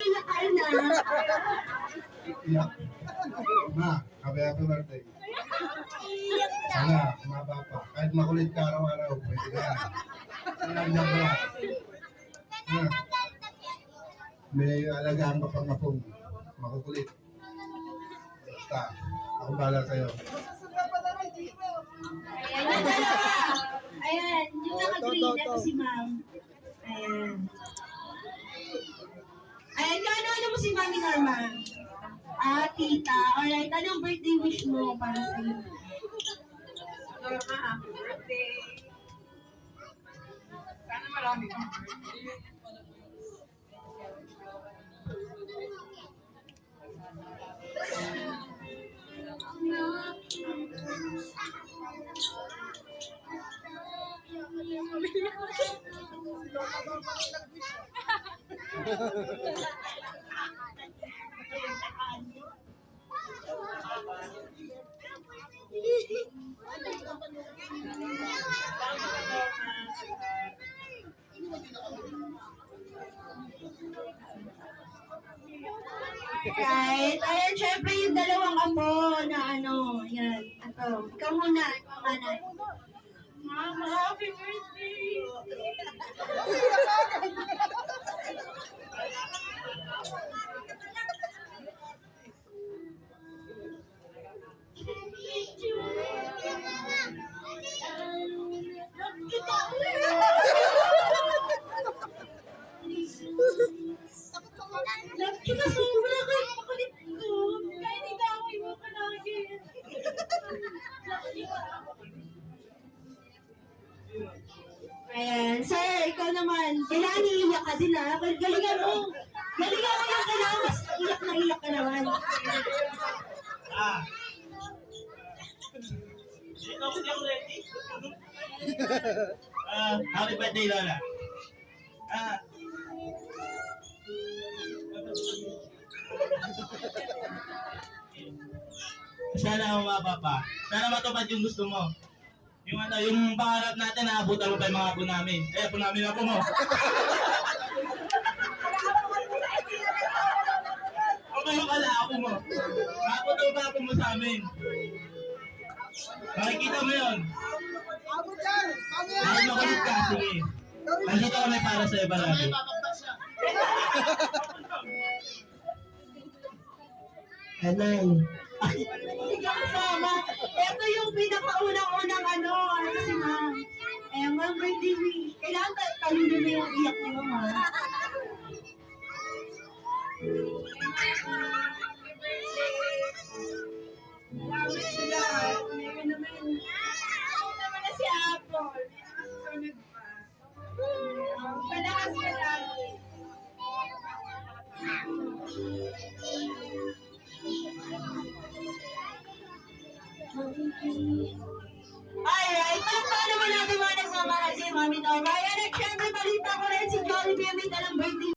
iiyak ka na. Iyak. Ma, happy birthday. Iiyak na. Sana, kumaba pa. Kahit makulit ka araw-araw, pwede ka. Nalagyan mo yan. May alagaan ka pang apong makukulit. Basta, ako bahala sa'yo. Ayan yung dalawa. Ayan, yung naka-green. Ito si ma'am. Ayan. Ayan, ano mo si Mami Norma? Tita. Alright, anong birthday wish mo para sa'yo? Norma, happy birthday. Sana marami kang birthday. Right. Ayan, syempre yung dalawang apo na ano, yan. Ito, ikaw muna, ikaw nanay. Mama, happy birthday. Love kita sobra kahit makulit ko. Kahit itaway mo ka lagi. Ayan, sir, ikaw naman. Kailangan iiyak ka din ha. Galingan mo. Galingan mo yung kailangan. Mas iyak na iyak ka naman. Hindi ako ready. Happy birthday, Lola. Sana umaba pa. Sana matupad yung gusto mo. Yung yung pangarap natin, naabutan mo pa yung mga apo namin. Apo namin na po mo. Okay yung pala, ako mo. Maabutan pa ako mo sa amin. Makikita mo yun. Dahil makulit ka, sige. Nandito kami para sa'yo palagi. Anay. Ikaw kasama. Ito yung pinakaunang-unang ano si ma'am. Eh, ma'am, birthday week. Kailangan talino na yung iyak ni ma'am, ha? Salamat sa lahat. Ngayon naman na si Apple. Sunod pa. Malakas ka lagi. Alright, paano naman natin mga nagmamahal si Mami Norma? Ayan, at syempre balita ko rin si Jollibee may dalang birthday